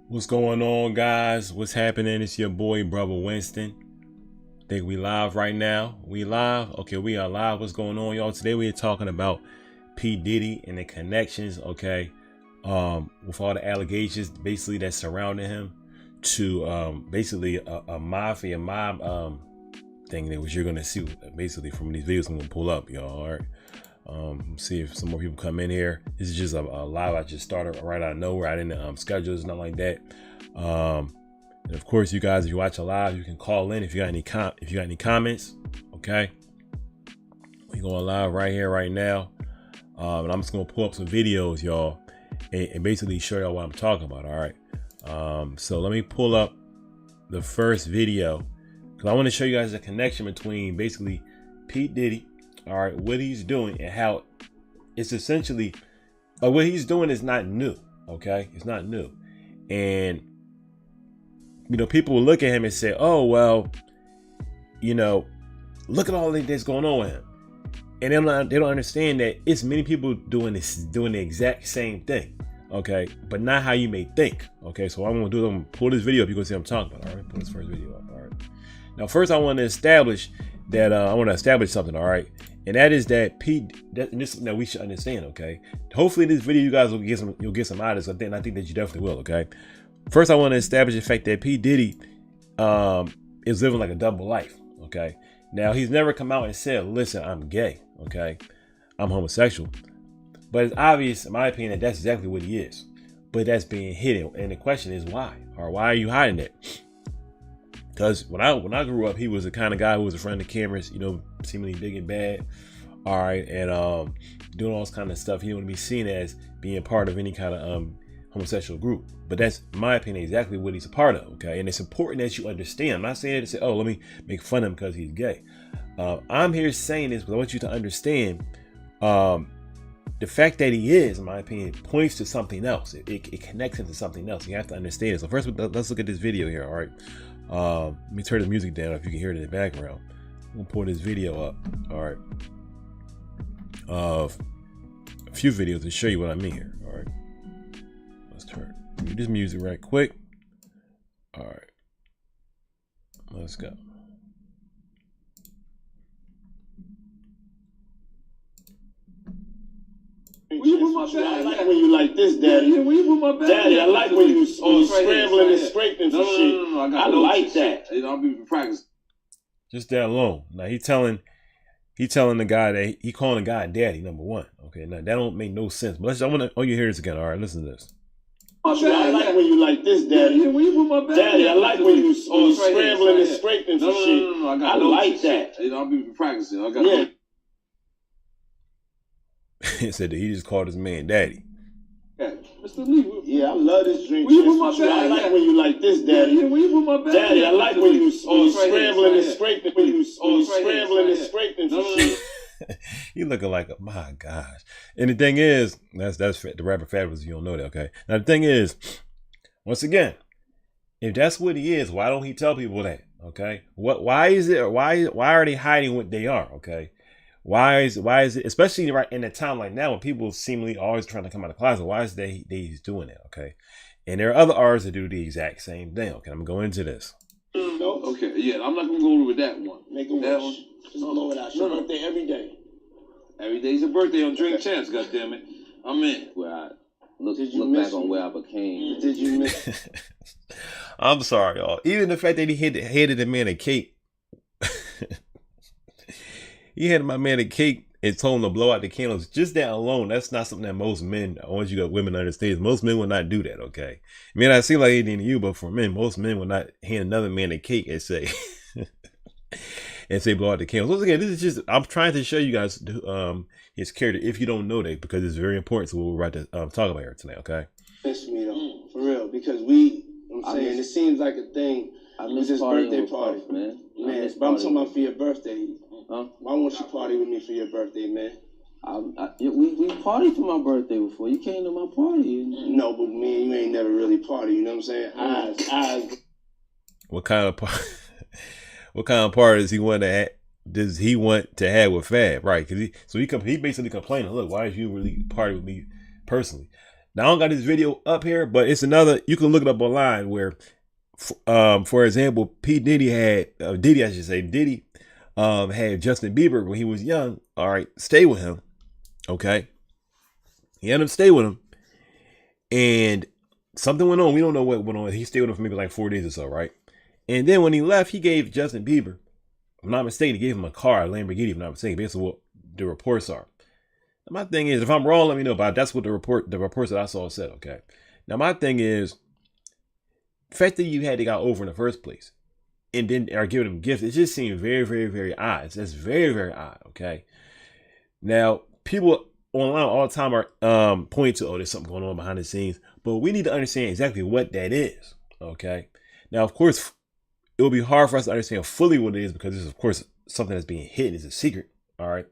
What's going on, guys? What's happening? It's your boy, Brother Winston. Think we live right now? We live? Okay, we are live. What's going on, y'all? Today we are talking about P Diddy and the connections, okay, with all the allegations basically that surrounding him to basically a mafia mob thing that you're gonna see basically from these videos I'm gonna pull up, y'all. All right. See if some more people come in here. This is just a live I just started right out of nowhere. I didn't schedule this, nothing like that. And of course, you guys, if you watch a live, you can call in if you got any comments. Okay, we going live right here, right now. And I'm just gonna pull up some videos, y'all, and basically show y'all what I'm talking about. All right. So let me pull up the first video because I want to show you guys the connection between basically P Diddy. All right, what he's doing and how it's essentially what he's doing is not new. Okay, it's not new, and people will look at him and say, "Oh well, look at all that's going on with him," and they don't understand that it's many people doing the exact same thing. Okay, but not how you may think. Okay, so what I'm gonna do is I'm gonna pull this video up. You can see what I'm talking about. All right, pull this first video up. All right, now first I want to establish that I want to establish something. All right. And that is that this is that we should understand, okay? Hopefully this video you guys will get some out of this. I think that you definitely will, okay? First I want to establish the fact that P Diddy is living like a double life, okay? Now he's never come out and said, listen, I'm gay, okay? I'm homosexual. But it's obvious, in my opinion, that that's exactly what he is. But that's being hidden. And the question is why? Or why are you hiding it? Because when I grew up, he was the kind of guy who was in front of the cameras, seemingly big and bad. All right. And doing all this kind of stuff. He didn't want to be seen as being part of any kind of homosexual group. But that's, in my opinion, exactly what he's a part of. Okay. And it's important that you understand. I'm not saying to say, oh, let me make fun of him because he's gay. I'm here saying this, but I want you to understand the fact that he is, in my opinion, points to something else. It connects him to something else. You have to understand it. So first, let's look at this video here. All right. Let me turn the music down if you can hear it in the background. We'll pull this video up. All right. A few videos to show you what I mean here. All right. Let's turn this music right quick. All right. Let's go. I like when you like this, Daddy. Daddy, I like when you scrambling and scraping for shit. No, I like that. I'll be practicing. Just that alone. Now he telling the guy that he calling the guy daddy, number one. Okay, now that don't make no sense. But I want to you hear this again. All right, listen to this. I like when you like this, Daddy. Daddy, I like when you scrambling and scraping for shit. I like that. I'll be practicing. I got He said that he just called his man daddy. Yeah, I love this drink. I like when you like this, Daddy. Daddy, I like when you scrambling and scraping. When you scrambling and scraping for shit. You looking like my gosh. And the thing is, that's the rapper Fabulous. You don't know that, okay? Now the thing is, once again, if that's what he is, why don't he tell people that? Okay, why is it? Why are they hiding what they are? Okay. Why is it, especially right in a time like now when people seemingly always trying to come out of the closet? Why is he's doing it? Okay, and there are other artists that do the exact same thing. Okay, I'm gonna go into this. No, okay, yeah, I'm not gonna go with that one. Make a that wish. One. Just blow it out. Your birthday every day. Every day's a birthday on Drink Champs. Goddammit, I'm in. Where I look back on where I became. Did you miss? I'm sorry, y'all. Even the fact that he handed the man a cake. He handed my man a cake and told him to blow out the candles. Just that alone, that's not something that most men, I want you got women to understand, most men would not do that, okay? I mean, I see like anything to you, but for men, most men would not hand another man a cake and say, blow out the candles. Once again, this is just, I'm trying to show you guys his character, if you don't know that, because it's very important to what we're about to talk about here tonight, okay? Miss me though, for real, because it seems like a thing. I miss this birthday party, man. Man, but I'm talking about for your birthday. Huh? Why won't you party with me for your birthday, man? We partied for my birthday before. You came to my party. No, but me and you ain't never really party. You know what I'm saying? Eyes. What kind of party does he want to have with Fab? Right? Because he basically complaining. Look, why did you really party with me personally? Now I don't got this video up here, but it's another. You can look it up online where, for example, P Diddy had Diddy had Justin Bieber when he was young. All right, stay with him. Okay, he had him stay with him, and something went on. We don't know what went on. He stayed with him for maybe like 4 days or so, right? And then when he left, he gave Justin Bieber, if I'm not mistaken, he gave him a car, a Lamborghini, if I'm not mistaken, based on what the reports are. My thing is, if I'm wrong, let me know, but that's what the reports that I saw said, okay? Now, my thing is, the fact that you had the guy over in the first place and then are giving him gifts, it just seems very, very, very odd. That's very, very odd, okay? Now, people online all the time are pointing to, oh, there's something going on behind the scenes, but we need to understand exactly what that is, okay? Now, of course, it will be hard for us to understand fully what it is because this is, of course, something that's being hidden. It's a secret, all right?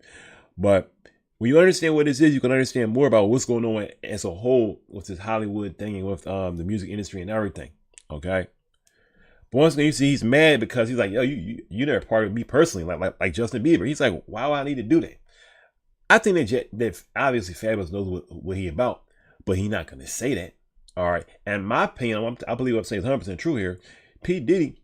But when you understand what this is, you can understand more about what's going on as a whole with this Hollywood thing and with the music industry and everything. Okay. But once again, you see he's mad because he's like, yo, you're not part of me personally, like Justin Bieber. He's like, why would I need to do that? I think that obviously Fabulous knows what he about, but he's not going to say that. All right. And my opinion, I believe I'm saying 100% true here. P Diddy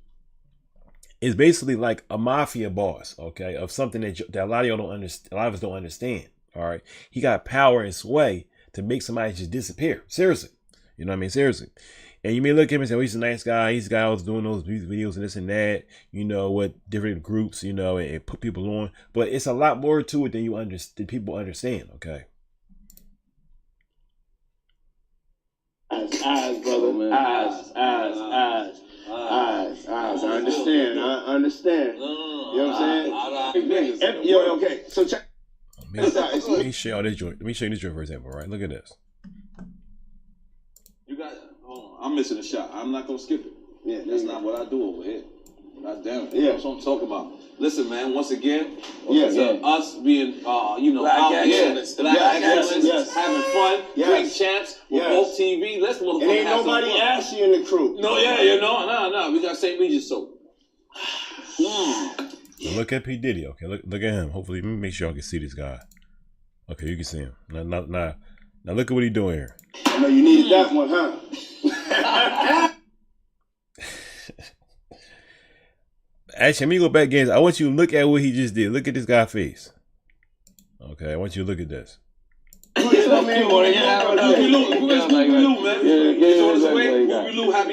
is basically like a mafia boss, okay, of something that a lot of y'all don't understand. A lot of us don't understand. All right. He got power and sway to make somebody just disappear. Seriously. You know what I mean? Seriously. And you may look at him and say, well, he's a nice guy. He's the guy who's doing those music videos and this and that, you know, with different groups, you know, and put people on. But it's a lot more to it than people understand. Okay. Eyes, brother. Eyes. I understand. You know what I'm saying? Yo, okay. So check. Let me show you this joint. Let me show you this joint, for example, right? Look at this. You got, hold on, I'm missing a shot. I'm not gonna skip it. Yeah, that's not what I do over here. God damn it. Yeah. That's what I'm talking about. Listen, man, once again, us being, Black excellence, having fun, drink champs, with both TV. Let's motherfucker and ain't nobody asked you in the crew. No, no. We got St. Regis soap. Look at P Diddy. Okay, look at him. Hopefully, let me make sure y'all can see this guy. Okay, you can see him. Now look at what he's doing here. I know you needed that one, huh? Actually, let me go back again. I want you to look at what he just did. Look at this guy's face. Okay, I want you to look at this. Happy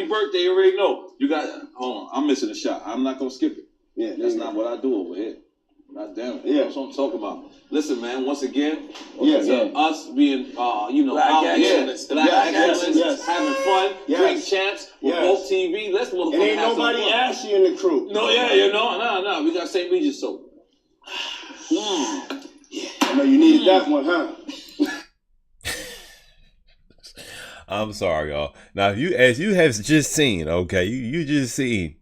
birthday, you already know. You got, hold on, I'm missing a shot. I'm not gonna skip it. Yeah, that's not what I do over here. God damn it. Yeah. That's what I'm talking about. Listen, man, once again, us being, Black excellence, having fun, drink champs, with both TV. Let's motherfucker and ain't nobody asked you in the crew. No, no. We got St. Regis soap. I know you needed that one, huh? I'm sorry, y'all. Now, as you have just seen, okay, you just seen.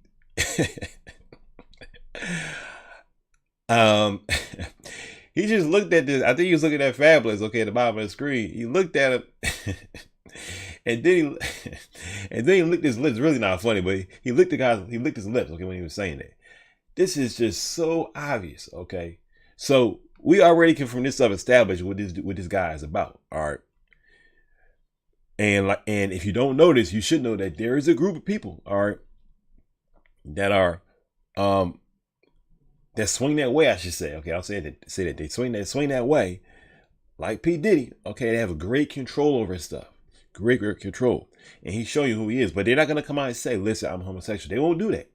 He just looked at this. I think he was looking at Fabulous, okay, at the bottom of the screen. He looked at him, and then he licked his lips. Really not funny, but he licked his lips, okay, when he was saying that. This is just so obvious, okay. So we already can from this stuff establish what this guy is about, all right. And if you don't know this, you should know that there is a group of people, all right, that are that swing that way, I should say. Okay, I'll say that they swing that way, like P Diddy. Okay, they have a great control over his stuff, great control, and he's showing you who he is. But they're not gonna come out and say, "Listen, I'm homosexual." They won't do that.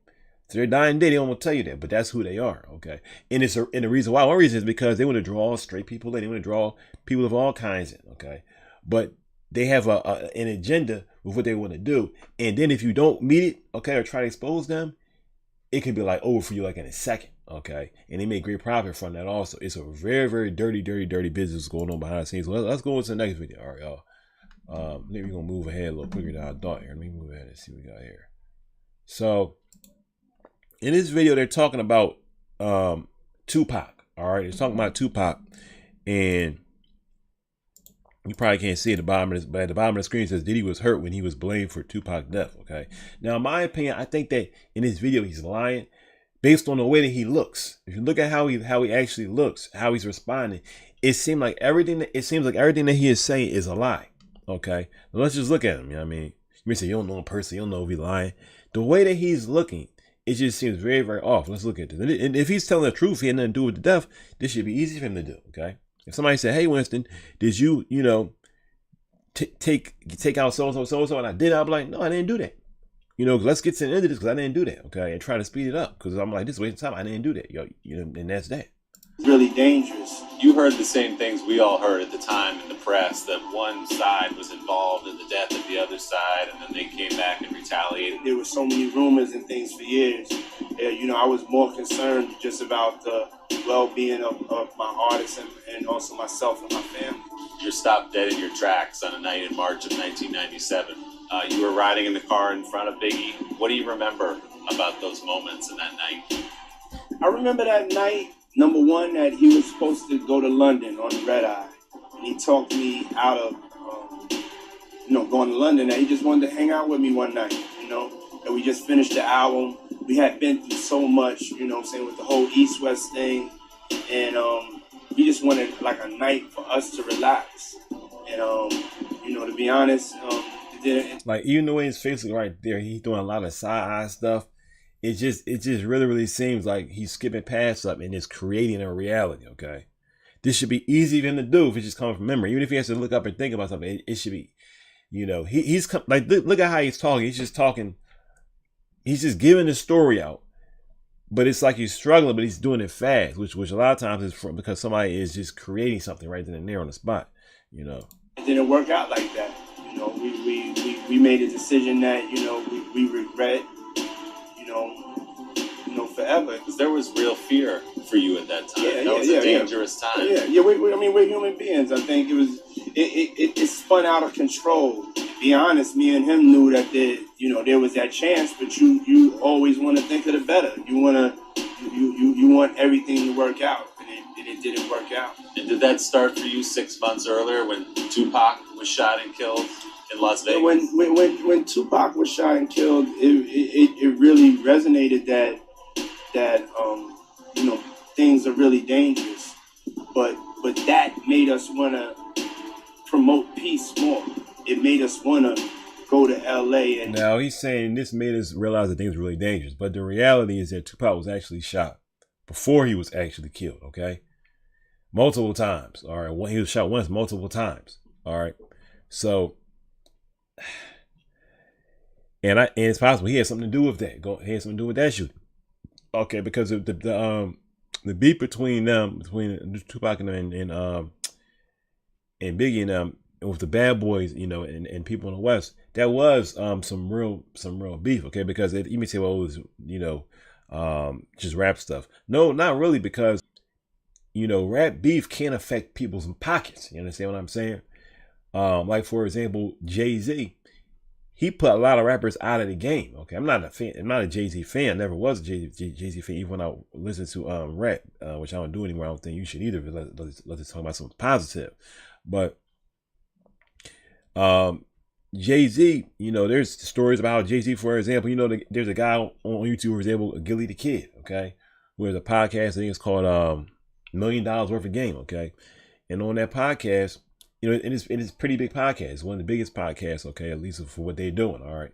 To their dying day, they won't tell you that. But that's who they are. Okay, and the reason why, one reason is because they want to draw straight people in. They want to draw people of all kinds in. Okay, but they have an agenda with what they want to do, and then if you don't meet it, okay, or try to expose them, it can be like over for you like in a second. Okay, and they make great profit from that also. It's a very, very dirty business going on behind the scenes. So let's go into the next video. All right, y'all. Maybe we're gonna move ahead a little quicker than I thought here. Let me move ahead and see what we got here. So in this video, they're talking about Tupac. All right, they're talking about Tupac, and you probably can't see it at the bottom of this, but at the bottom of the screen it says Diddy was hurt when he was blamed for Tupac's death. Okay, now in my opinion, I think that in this video he's lying. Based on the way that he looks, if you look at how he actually looks, how he's responding, it seems like everything that he is saying is a lie. Okay, now let's just look at him. You know what I mean? You may say you don't know him personally, you don't know if he's lying. The way that he's looking, it just seems very, very off. Let's look at this. And if he's telling the truth, he had nothing to do with the death. This should be easy for him to do. Okay, if somebody said, "Hey, Winston, did you, take out so and so, and I did," I'm like, "No, I didn't do that." Let's get to the end of this because I didn't do that. Okay, and try to speed it up because I'm like, this is wasting time. I didn't do that. And that's that. Really dangerous. You heard the same things we all heard at the time in the press, that one side was involved in the death of the other side, and then they came back and retaliated. There were so many rumors and things for years. I was more concerned just about the well-being of my artists and also myself and my family. You're stopped dead in your tracks on a night in March of 1997. You were riding in the car in front of Biggie. What do you remember about those moments and that night? I remember that night, number one, that he was supposed to go to London on the red eye. And he talked me out of, going to London. And he just wanted to hang out with me one night, And we just finished the album. We had been through so much, with the whole East-West thing. And he just wanted like a night for us to relax. And, to be honest, like, even the way his face is right there, he's doing a lot of side eye stuff. It just really, really seems like he's skipping past something and is creating a reality. Okay, this should be easy for him to do if it's just coming from memory. Even if he has to look up and think about something, it should be, he's like, look at how he's talking. He's just talking. He's just giving the story out, but it's like he's struggling, but he's doing it fast, which a lot of times is because somebody is just creating something right then and there on the spot. It didn't work out like that. We made a decision that we regret. Forever. Because there was real fear for you at that time. That was a dangerous time. We're human beings. I think it spun out of control. To be honest, me and him knew that there was that chance, but you always want to think of the better. You want everything to work out, and it didn't work out. And did that start for you 6 months earlier when Tupac was shot and killed in Las Vegas? When Tupac was shot and killed, it really resonated that things are really dangerous, but that made us want to promote peace more. It made us want to go to LA. And now he's saying this made us realize that things were really dangerous, but the reality is that Tupac was actually shot before he was actually killed. Okay, multiple times. All right, he was shot once, multiple times. All right, so. And it's possible he had something to do with that. He had something to do with that shooting. Okay, because of the beef between Tupac and Biggie and them, with the Bad Boys, and people in the West, that was some real beef. Okay, because you may say, well, it was just rap stuff. No, not really, because rap beef can affect people's pockets. You understand what I'm saying? Like, for example, Jay-Z. He put a lot of rappers out of the game. Okay, I'm not a fan. I'm not a Jay-Z fan. I never was a Jay-Z fan, even when I listen to rap, which I don't do anymore. I don't think you should either. Let's talk about something positive. But Jay-Z, there's stories about how Jay-Z, for example, there's a guy on YouTube who was able to Gilly the Kid, okay, who has a podcast. I think it's called $1 Million Worth of Game, okay, and on that podcast. It is a pretty big podcast. It's one of the biggest podcasts, okay, at least for what they're doing, all right.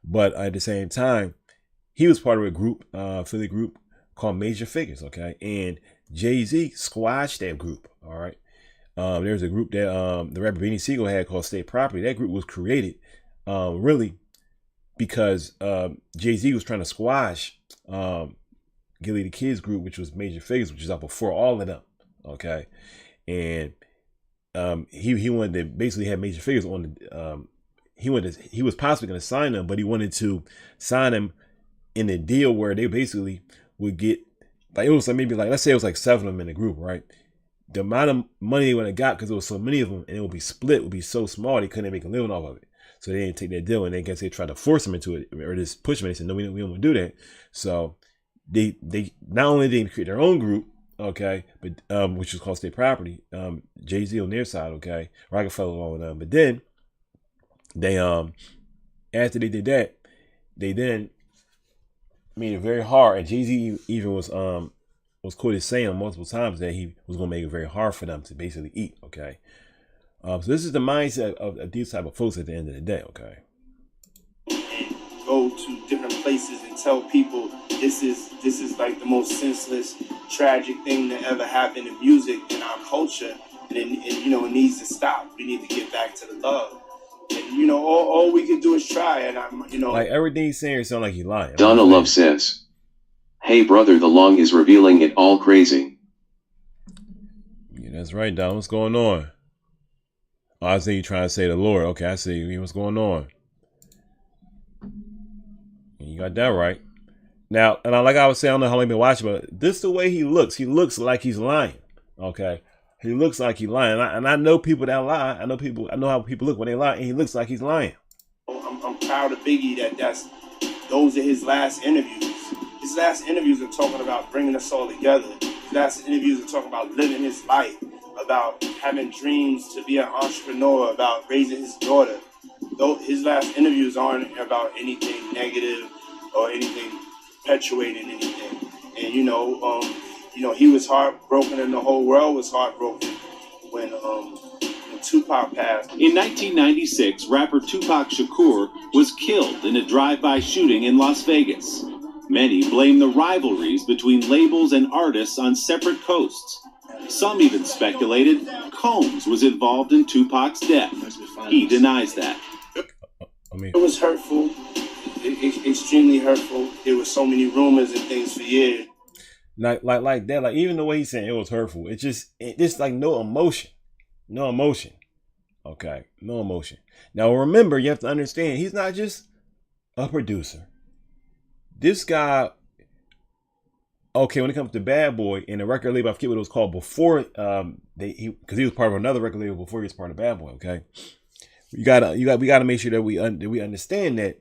But at the same time, he was part of a group, Philly group called Major Figures, okay, and Jay-Z squashed that group, all right. There's a group that the rapper Beanie Siegel had called State Property. That group was created really because Jay-Z was trying to squash Gilly the Kid's group, which was Major Figures, which is up before all of them, okay, and he wanted to basically have Major Figures on the he was possibly going to sign them, but he wanted to sign them in a deal where they basically would get, like, it was like maybe, like, let's say it was like 7 of them in the group, right? The amount of money they would have got, because there was so many of them, and it would be split, would be so small they couldn't make a living off of it. So they didn't take that deal, and I guess they tried to force them into it, or just push them. And they said, no, we don't want to do that. So they not only did they create their own group, okay, but which was called State Property, Jay-Z on their side, okay, Rockefeller on them, but then they after they did that, they then made it very hard, and Jay-Z even was quoted saying multiple times that he was going to make it very hard for them to basically eat, okay. So this is the mindset of these type of folks at the end of the day, okay? And go to different places and tell people this is like the most senseless, tragic thing that ever happened in music in our culture, and you know, it needs to stop. We need to get back to the love. And you know, all we can do is try. And I'm, you know, like everything he's saying sound like he's lying. Donna Love says, "Hey brother, the long is revealing it all crazy." Yeah, that's right, Don. What's going on? Oh, I see you trying to say the Lord. Okay, I see. What's going on? You got that right. Now, and like I was saying, I don't know how long you've been watching, but this is the way he looks. He looks like he's lying. Okay, he looks like he's lying, and I know people that lie. I know how people look when they lie, and he looks like he's lying. I'm proud of Biggie those are his last interviews. His last interviews are talking about bringing us all together. His last interviews are talking about living his life, about having dreams to be an entrepreneur, about raising his daughter. Though his last interviews aren't about anything negative or anything perpetuating anything. And you know, he was heartbroken, and the whole world was heartbroken when Tupac passed. In 1996, rapper Tupac Shakur was killed in a drive-by shooting in Las Vegas. Many blame the rivalries between labels and artists on separate coasts. Some even speculated Combs was involved in Tupac's death. He denies that. It was hurtful, extremely hurtful. There were so many rumors and things for years. Like that. Like even the way he's saying it was hurtful. It's just like no emotion. Okay, no emotion. Now remember, you have to understand, he's not just a producer. This guy, okay, when it comes to Bad Boy and the record label, I forget what it was called before, because he was part of another record label before he was part of Bad Boy. Okay, we gotta make sure that we understand that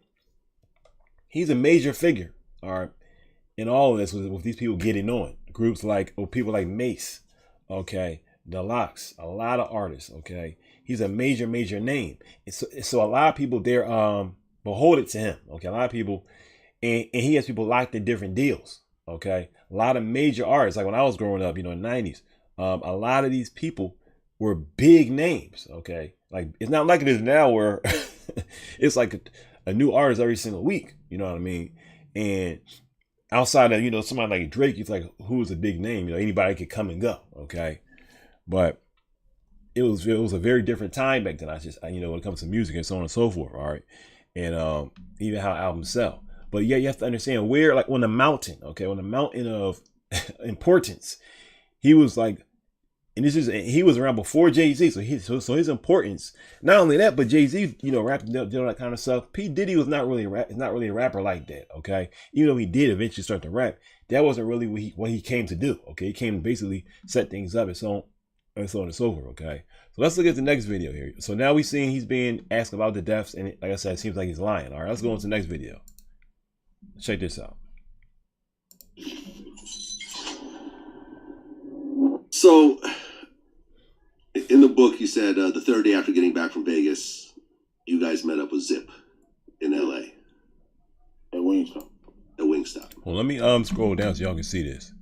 he's a major figure, all right, in all of this with these people getting on groups like people like Mace, okay, Deluxe, a lot of artists, okay. He's a major name, so a lot of people they're beholden to him, okay. A lot of people, and he has people locked in different deals, okay. A lot of major artists, like when I was growing up, in the 90s, a lot of these people were big names, okay. Like it's not like it is now where it's like a new artist every single week, you know what I mean? And outside of somebody like Drake, it's like who's a big name? Anybody could come and go, okay. But it was a very different time back then. When it comes to music and so on and so forth, all right, and even how albums sell. But yeah, you have to understand where, like on the mountain, okay, on the mountain of importance, he was like, and he was around before Jay-Z, so his importance. Not only that, but Jay-Z, rapping, doing that kind of stuff. P Diddy was not really a rapper like that, okay. Even though he did eventually start to rap, that wasn't really what he came to do, okay. He came to basically set things up and so on and so forth, okay. So let's look at the next video here. So now we're seeing he's being asked about the deaths, and like I said, it seems like he's lying. All right, let's go on to the next video. Check this out. So, in the book, you said the third day after getting back from Vegas, you guys met up with Zip in L.A. At Wingstop. At Wingstop. Well, let me scroll down so y'all can see this.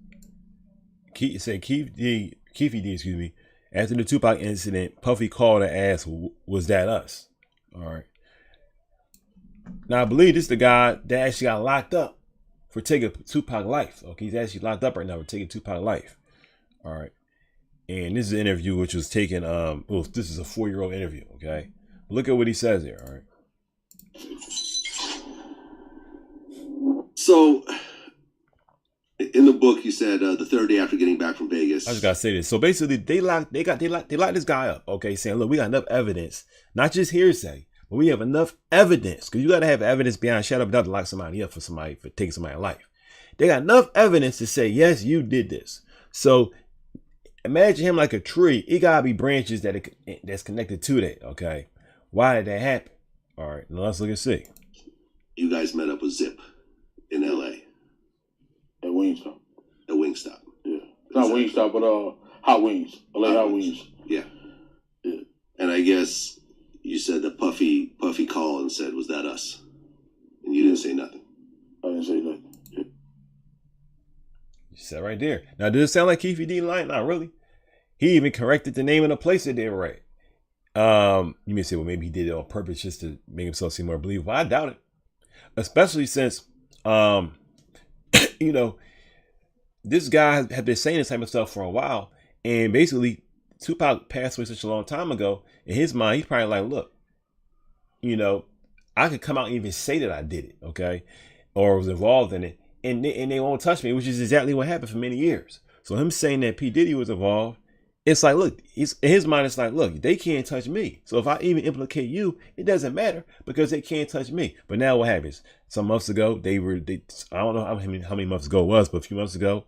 Keefe D, excuse me. After the Tupac incident, Puffy called and asked, "Was that us?" All right. Now I believe this is the guy that actually got locked up for taking Tupac life. Okay, he's actually locked up right now for taking Tupac life. All right. And this is an interview which was taken. This is a 4-year-old interview. Okay, look at what he says here. All right. So, in the book, you said the third day after getting back from Vegas. I just gotta say this. So basically, they locked this guy up. Okay, saying, look, we got enough evidence, not just hearsay, but we have enough evidence, because you gotta have evidence beyond shadow of doubt to lock somebody up for taking somebody's life. They got enough evidence to say, yes, you did this. So imagine him like a tree. It gotta be branches that's connected to that. Okay, why did that happen? All right, now let's look and see. You guys met up with Zip in L.A. At Wingstop. At Wingstop. Yeah. Not Wingstop, but Hot Wings. LA Hot Wings. Yeah. Yeah. And I guess you said that Puffy called and said, "Was that us?" And you didn't say nothing. I didn't say nothing. Yeah. You said right there. Now, does it sound like Keefe D lying? Not really. He even corrected the name of the place that they were at. You may say, well, maybe he did it on purpose just to make himself seem more believable. I doubt it, especially since, you know, this guy had been saying this type of stuff for a while, and basically Tupac passed away such a long time ago. In his mind, he's probably like, look, you know, I could come out and even say that I did it, okay, or was involved in it, and they won't touch me, which is exactly what happened for many years. So him saying that P Diddy was involved, it's like, look, in his mind, it's like, look, they can't touch me. So if I even implicate you, it doesn't matter because they can't touch me. But now what happens? Some months ago, I don't know how many months ago it was, but a few months ago,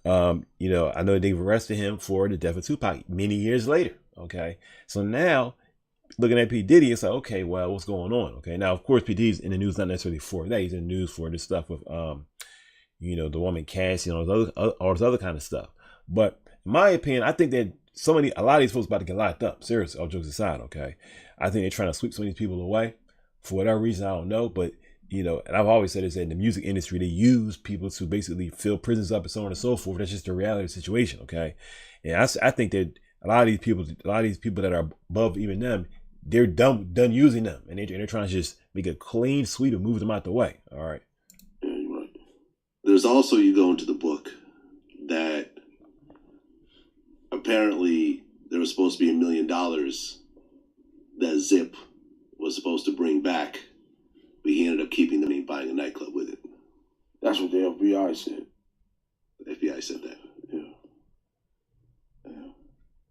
you know, I know they've arrested him for the death of Tupac many years later. Okay. So now looking at P Diddy, it's like, okay, well, what's going on? Okay. Now, of course, P Diddy's in the news, not necessarily for that. He's in the news for this stuff with, you know, the woman Cassie and all this other kind of stuff. But in my opinion, I think that a lot of these folks about to get locked up. Seriously, all jokes aside, okay? I think they're trying to sweep some of these people away for whatever reason, I don't know. But, you know, and I've always said this, that in the music industry, they use people to basically fill prisons up and so on and so forth. That's just the reality of the situation, okay? And I think that a lot of these people that are above even them, they're done using them. And they're trying to just make a clean sweep and move them out the way, all right? Yeah, you're right. There's also, you go into the book, that apparently there was supposed to be $1 million that Zip was supposed to bring back, but he ended up keeping the money, buying a nightclub with it. That's what the FBI said. The FBI said that. Yeah.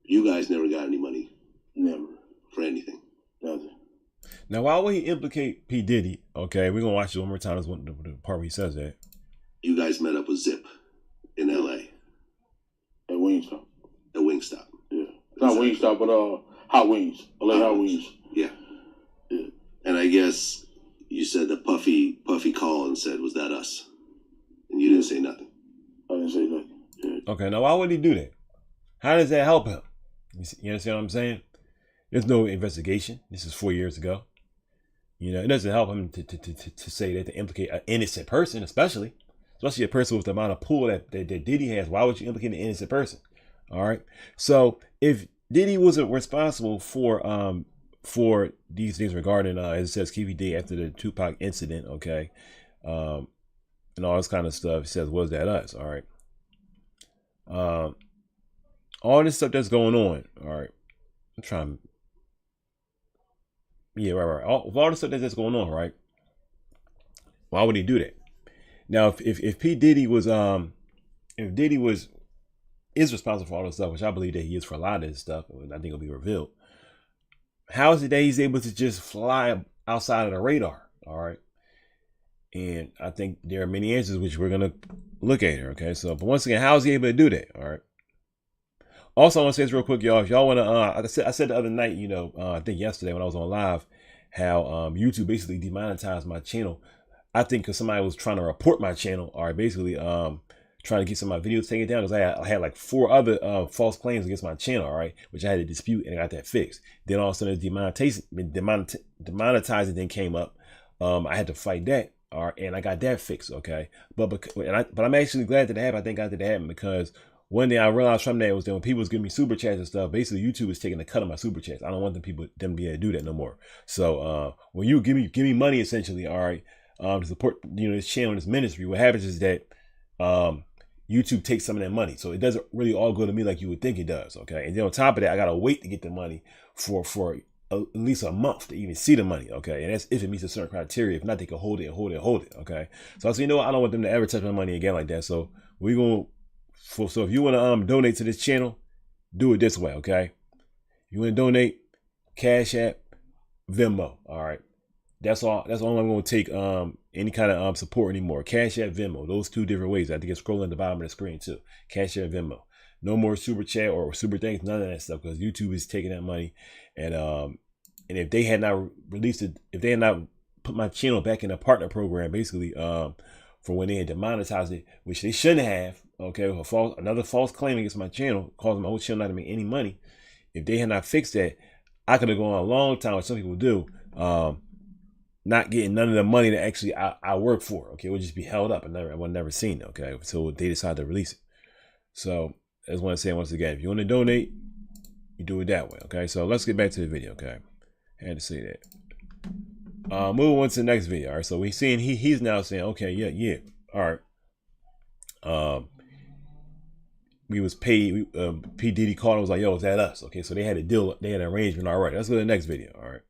You guys never got any money? Never. For anything? Nothing. Now, why would he implicate P Diddy? Okay, we're going to watch it one more time. That's the part where he says that. You guys met up with Zip in L.A. At Wingstop. At Wingstop. Yeah. Not Wingstop, but Hot Wings. LA Hot Wings. Yeah. Yeah. And I guess you said that Puffy called and said, was that us? And you didn't say nothing. I didn't say nothing. Yeah. Okay, now why would he do that? How does that help him? You understand what I'm saying? There's no investigation. This is 4 years ago. You know, it doesn't help him to say that, to implicate an innocent person, especially a person with the amount of pull that Diddy has. Why would you implicate an innocent person? All right. So if Diddy wasn't responsible for these things regarding, as it says, KVD after the Tupac incident, okay, and all this kind of stuff, it says, was that us? All right. All this stuff that's going on. All right. I'm trying. Yeah, right. All the stuff that's going on, right? Why would he do that? Now, if P Diddy was is responsible for all this stuff, which I believe that he is for a lot of this stuff, and I think it'll be revealed. How is it that he's able to just fly outside of the radar? All right. And I think there are many answers which we're gonna look at here. Okay. So, but once again, how is he able to do that? All right. Also, I want to say this real quick, y'all. If y'all want to, I said the other night, you know, I think yesterday when I was on live, how YouTube basically demonetized my channel. I think because somebody was trying to report my channel, or basically trying to get some of my videos taken down, because I had like 4 other false claims against my channel, all right, which I had to dispute, and I got that fixed. Then all of a sudden, demonetizing then came up. I had to fight that, all right, and I got that fixed, okay. But I'm actually glad that it happened. I think that happened because one day I realized from that was that when people was giving me super chats and stuff, basically YouTube is taking a cut of my super chats. I don't want them to be able to do that no more. So when you give me money, essentially, all right, to support, you know, this channel, this ministry, what happens is that YouTube takes some of that money. So it doesn't really all go to me like you would think it does. Okay. And then on top of that, I got to wait to get the money for at least a month to even see the money. Okay. And that's if it meets a certain criteria. If not, they can hold it. Okay. So I said, you know what? I don't want them to ever touch my money again like that. So we're going to, so if you want to donate to this channel, do it this way. Okay. You want to donate, Cash App, Venmo. All right. That's all I'm going to take any kind of support anymore. Cash App, Venmo, those 2 different ways. I think it's scrolling at the bottom of the screen too. Cash App, Venmo. No more super chat or super thanks, none of that stuff, because YouTube is taking that money. And if they had not released it, if they had not put my channel back in the partner program, basically for when they had demonetized it, which they shouldn't have, okay, another false claim against my channel, causing my whole channel not to make any money. If they had not fixed that, I could have gone a long time, what some people do, not getting none of the money that actually I work for. Okay, it would just be held up. I would never seen it. Okay, so they decided to release it. So I just want to say once again, if you want to donate, You do it that way, okay? So let's get back to the video, okay? I had to say that. Moving on to the next video. All right, so we seeing he's now saying, okay, yeah, all right. We was paid. P Diddy called and was like, yo, is that us? Okay, so they had a deal, they had an arrangement. All right, let's go to the next video. All right.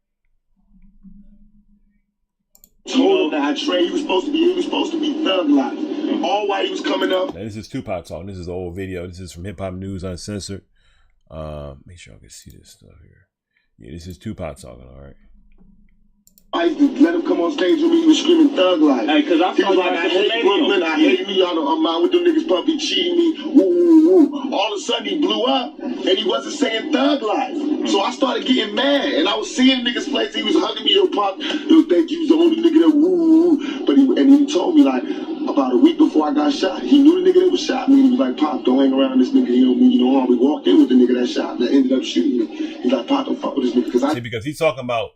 Told him that I trained. He was supposed to be thug life. All while he was coming up. Now, this is Tupac talking. This is the old video. This is from Hip Hop News Uncensored. Make sure I can see this stuff here. Yeah, this is Tupac talking. All right. I used to let him come on stage with me. He was screaming thug life. Hey, cause I felt like I hate Brooklyn. I hate New York. I'm out with them niggas, Puffy cheating me. Woo, woo, woo. All of a sudden he blew up, and he wasn't saying thug life. So I started getting mad, and I was seeing niggas place. He was hugging me, yo, Pop. Yo, thank you. He was the only nigga that woo, woo. But he told me like about a week before I got shot. He knew the nigga that was shot me. He was like, Pop, don't hang around this nigga. He don't mean you no harm. We walked in with the nigga that shot that ended up shooting me. He's like, Pop, don't fuck with this nigga because he's talking about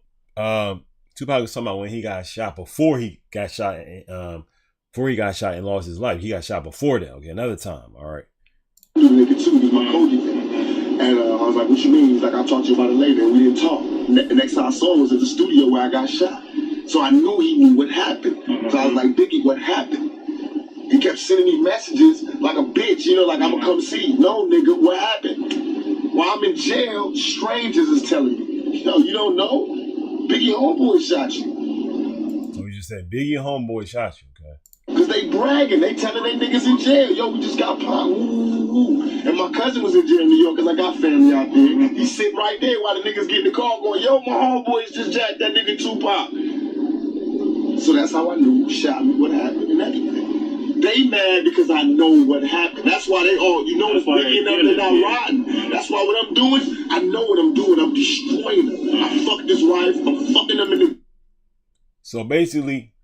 Tupac was talking about when he got shot before he got shot and lost his life. He got shot before that. Okay, another time. All right. The nigga too, he's my Cody thing. And I was like, what you mean? He's like, I'll talk to you about it later. And we didn't talk. The next time I saw him was at the studio where I got shot. So I knew he knew what happened. So I was like, Biggie, what happened? He kept sending me messages like a bitch, you know, like I'm gonna come see you. No, nigga, what happened? While I'm in jail, strangers is telling me, yo, you don't know? Biggie homeboy shot you. So we just said Biggie homeboy shot you, okay? Because they bragging. They telling they niggas in jail. Yo, we just got popped. Woo, woo. And my cousin was in jail in New York because I got family out there. He sit right there while the niggas get in the car going, yo, my homeboys just jacked that nigga Tupac. So that's how I knew who shot me, what happened, and everything. They mad because I know what happened. That's why they all, you know, it's Biggie and them, they're not rotten. That's why what I'm doing, I know what I'm doing. I'm destroying them. I fucked his wife. I'm fucking them in the... So basically,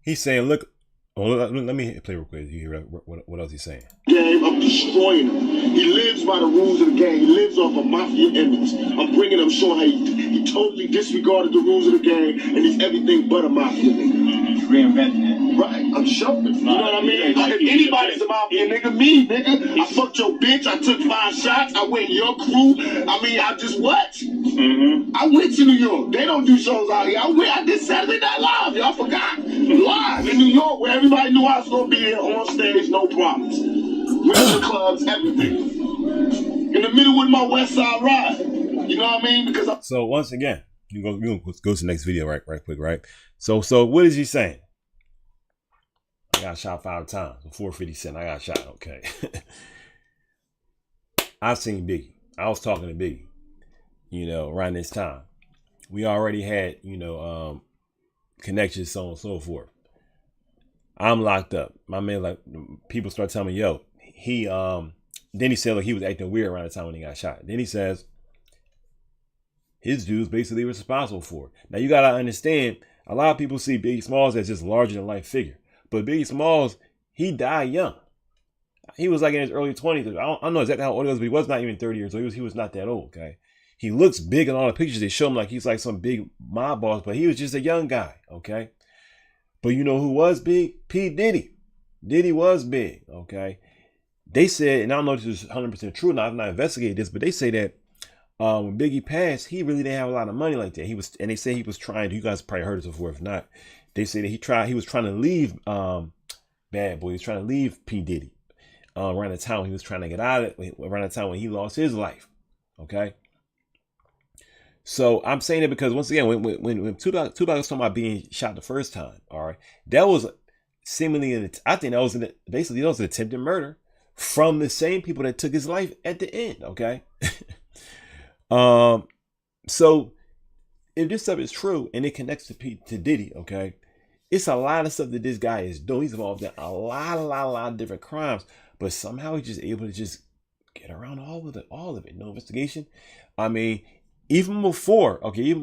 he's saying, look, let me play real quick. You hear what else he's saying? Game, I'm destroying him. He lives by the rules of the game. He lives off of mafia image. I'm bringing him, showing how he totally disregarded the rules of the game, and he's everything but a mafia nigga. He's reinventing it. Right, I'm showing. You know what I mean? If anybody's a mafia nigga, me, nigga. I fucked your bitch. I took 5 shots. I went in your crew. I mean, I just what? I went to New York. They don't do shows out here. I did Saturday Night Live. Y'all forgot. Live in New York, where everybody knew I was gonna be there on stage, no problems. Went to the clubs, everything. In the middle with my West Side ride. You know what I mean? Because so once again, you go to the next video right quick, right? So what is he saying? I got shot 5 times. 450 cents. I got shot. Okay. I've seen Biggie. I was talking to Biggie, you know, around this time. We already had, you know, connections, so on and so forth. I'm locked up. My man, like, people start telling me, yo, he, then he said, like, he was acting weird around the time when he got shot. Then he says, his dude's basically responsible for it. Now, you got to understand, a lot of people see Biggie Smalls as just larger than life figure. But Biggie Smalls, he died young. He was like in his early 20s. I don't know exactly how old he was, but he was not even 30 years old. He was not that old, okay? He looks big in all the pictures. They show him like he's like some big mob boss, but he was just a young guy, okay? But you know who was big? P Diddy. Diddy was big, okay? They said, and I don't know if this is 100% true or not, I've not investigated this, but they say that when Biggie passed, he really didn't have a lot of money like that. And they say he was trying to, you guys probably heard this before, if not, they say that he was trying to leave Bad Boy. He was trying to leave P Diddy around the time when he was trying to get out of it, around the time when he lost his life, okay? So I'm saying it because once again, when Tupac was talking about being shot the first time, all right, that was seemingly, I think that was basically an attempted murder from the same people that took his life at the end, okay? So if this stuff is true and it connects to Diddy, okay, it's a lot of stuff that this guy is doing. He's involved in a lot of different crimes, but somehow he's just able to just get around all of it. No investigation. I mean, even before Diddy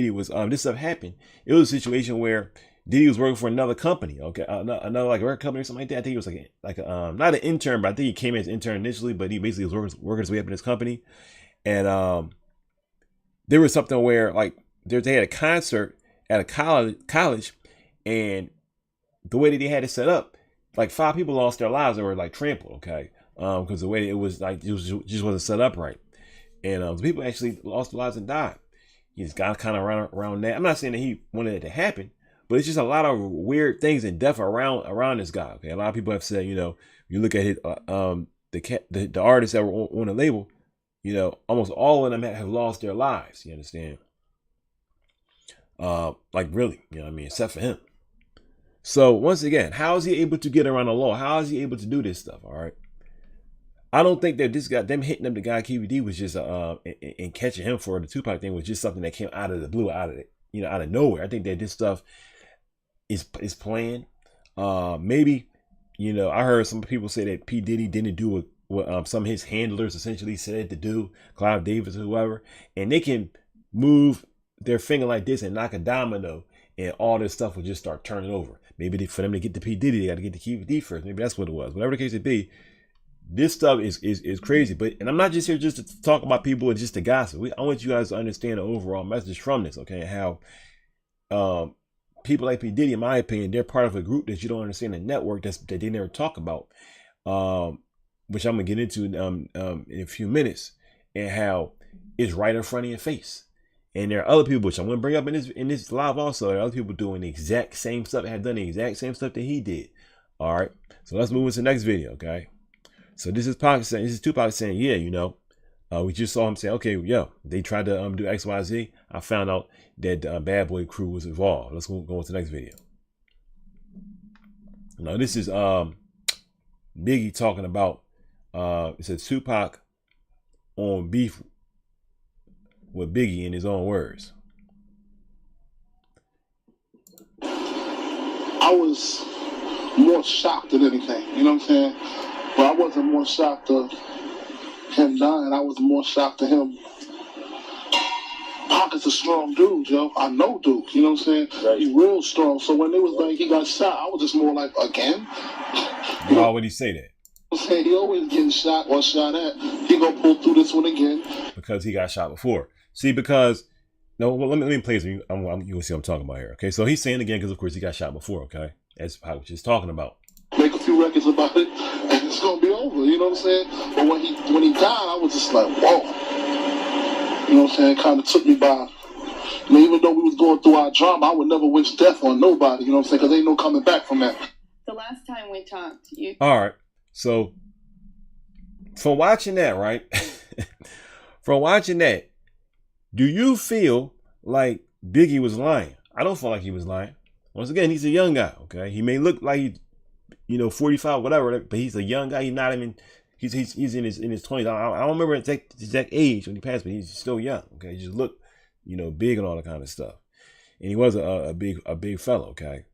was this stuff happened, it was a situation where Diddy was working for another company, okay, another like record company or something like that. I think he was like not an intern, but I think he came as an intern initially, but he basically was working his way up in this company. And there was something where like they had a concert at a college, and the way that they had it set up, like 5 people lost their lives. They were like trampled, okay, because the way it was like, it just wasn't set up right. And the people actually lost their lives and died. He's got kind of around that. I'm not saying that he wanted it to happen, but it's just a lot of weird things and death around this guy. Okay, a lot of people have said, you know, you look at his, the artists that were on the label, you know, almost all of them have lost their lives. You understand? Like really, you know what I mean? Except for him. So once again, how is he able to get around the law? How is he able to do this stuff? All right. I don't think that this guy, them hitting up the guy KVD was just and catching him for the Tupac thing was just something that came out of the blue, out of nowhere. I think that this stuff is planned. Maybe, you know, I heard some people say that P Diddy didn't do what some of his handlers essentially said to do, Clive Davis or whoever, and they can move their finger like this and knock a domino, and all this stuff will just start turning over. Maybe for them to get to P Diddy, they got to get to KVD first. Maybe that's what it was. Whatever the case it be. This stuff is crazy, and I'm not just here just to talk about people and just to gossip. I want you guys to understand the overall message from this, okay? How people like P Diddy, in my opinion, they're part of a group that you don't understand, a network that they never talk about, which I'm gonna get into in a few minutes, and how it's right in front of your face. And there are other people, which I'm gonna bring up in this live also. There are other people doing the exact same stuff, have done the exact same stuff that he did. All right, so let's move into the next video, okay? So this is Tupac saying, yeah, you know, we just saw him say, okay, yo, they tried to do X, Y, Z. I found out that the Bad Boy crew was involved. Let's go on to the next video. Now this is Biggie talking about, it says Tupac on beef with Biggie in his own words. I was more shocked than anything, you know what I'm saying? But I wasn't more shocked of him dying. I was more shocked to him. Pac is a strong dude, yo. I know Duke, you know what I'm saying? Right. He's real strong. So when they was like, he got shot, I was just more like, again? Why would he say that? I'm saying he always getting shot or shot at. He gonna pull through this one again. Because he got shot before. See, because, no, well, let me play this. You will see what I'm talking about here. Okay, so he's saying again because, of course, he got shot before, okay? That's what I was just talking about. Make a few records about it, and it's gonna be over. You know what I'm saying? But when he died, I was just like, whoa. You know what I'm saying? It kind of took me by. I mean, even though we was going through our drama, I would never wish death on nobody. You know what I'm saying? Because ain't no coming back from that. The last time we talked, you. All right. So, from watching that, right? From watching that, do you feel like Biggie was lying? I don't feel like he was lying. Once again, he's a young guy, okay? He may look like he, you know, 45, whatever, but he's a young guy. He's not even, he's in his 20s. I don't remember his exact age when he passed, but he's still young, okay? He just looked, you know, big and all that kind of stuff. And he was a big fellow, okay?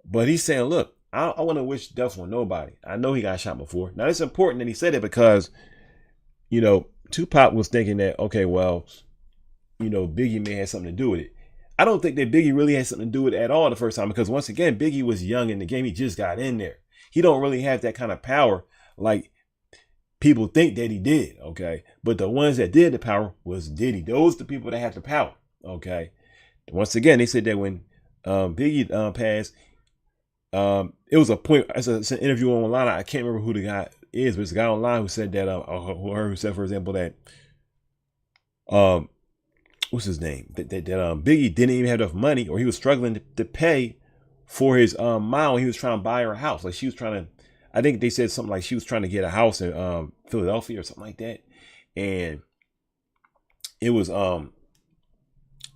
But he's saying, look, I want to wish death on nobody. I know he got shot before. Now, it's important that he said it because, you know, Tupac was thinking that, okay, well, you know, Biggie may have something to do with it. I don't think that Biggie really had something to do with it at all the first time because, once again, Biggie was young in the game. He just got in there. He don't really have that kind of power like people think that he did, okay? But the ones that did the power was Diddy. Those are the people that had the power, okay? Once again, they said that when Biggie passed, it was a point, it's an interview online. I can't remember who the guy is, but it's a guy online who said that, who said, for example, that, what's his name? That Biggie didn't even have enough money, or he was struggling to pay for his mom when he was trying to buy her a house. Like she was trying to, I think they said something like she was trying to get a house in Philadelphia or something like that. And it was